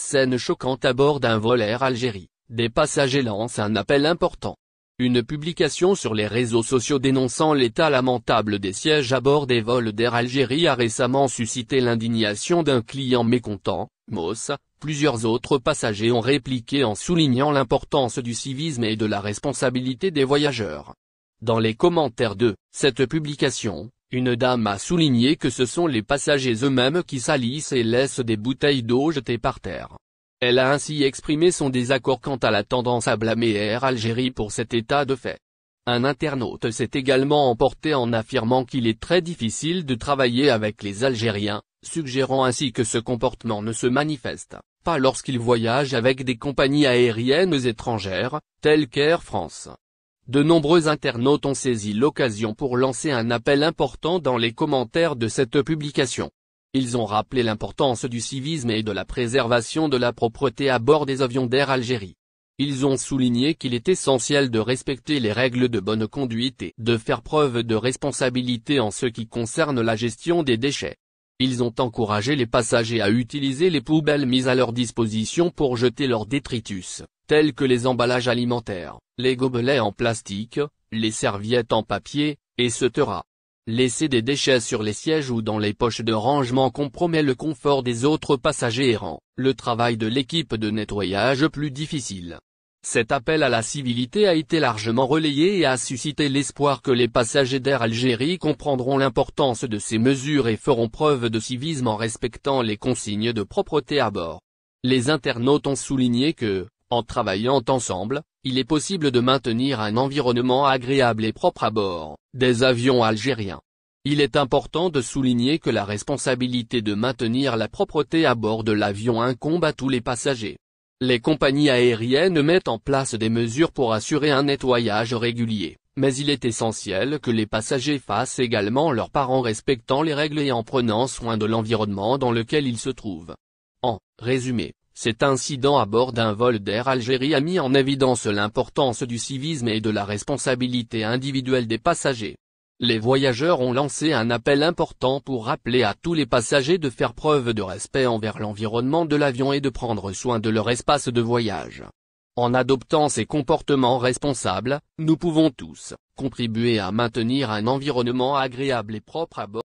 scène choquante à bord d'un vol Air Algérie, des passagers lancent un appel important. Une publication sur les réseaux sociaux dénonçant l'état lamentable des sièges à bord des vols d'Air Algérie a récemment suscité l'indignation d'un client mécontent, Moss. Plusieurs autres passagers ont répliqué en soulignant l'importance du civisme et de la responsabilité des voyageurs. Dans les commentaires de cette publication, une dame a souligné que ce sont les passagers eux-mêmes qui salissent et laissent des bouteilles d'eau jetées par terre. Elle a ainsi exprimé son désaccord quant à la tendance à blâmer Air Algérie pour cet état de fait. Un internaute s'est également emporté en affirmant qu'il est très difficile de travailler avec les Algériens, suggérant ainsi que ce comportement ne se manifeste pas lorsqu'ils voyagent avec des compagnies aériennes étrangères, telles qu'Air France. De nombreux internautes ont saisi l'occasion pour lancer un appel important dans les commentaires de cette publication. Ils ont rappelé l'importance du civisme et de la préservation de la propreté à bord des avions d'Air Algérie. Ils ont souligné qu'il est essentiel de respecter les règles de bonne conduite et de faire preuve de responsabilité en ce qui concerne la gestion des déchets. Ils ont encouragé les passagers à utiliser les poubelles mises à leur disposition pour jeter leurs détritus, tels que les emballages alimentaires, les gobelets en plastique, les serviettes en papier, etc. Laisser des déchets sur les sièges ou dans les poches de rangement compromet le confort des autres passagers et rend le travail de l'équipe de nettoyage plus difficile. Cet appel à la civilité a été largement relayé et a suscité l'espoir que les passagers d'Air Algérie comprendront l'importance de ces mesures et feront preuve de civisme en respectant les consignes de propreté à bord. Les internautes ont souligné que, en travaillant ensemble, il est possible de maintenir un environnement agréable et propre à bord des avions algériens. Il est important de souligner que la responsabilité de maintenir la propreté à bord de l'avion incombe à tous les passagers. Les compagnies aériennes mettent en place des mesures pour assurer un nettoyage régulier, mais il est essentiel que les passagers fassent également leur part en respectant les règles et en prenant soin de l'environnement dans lequel ils se trouvent. En résumé, cet incident à bord d'un vol d'Air Algérie a mis en évidence l'importance du civisme et de la responsabilité individuelle des passagers. Les voyageurs ont lancé un appel important pour rappeler à tous les passagers de faire preuve de respect envers l'environnement de l'avion et de prendre soin de leur espace de voyage. En adoptant ces comportements responsables, nous pouvons tous contribuer à maintenir un environnement agréable et propre à bord.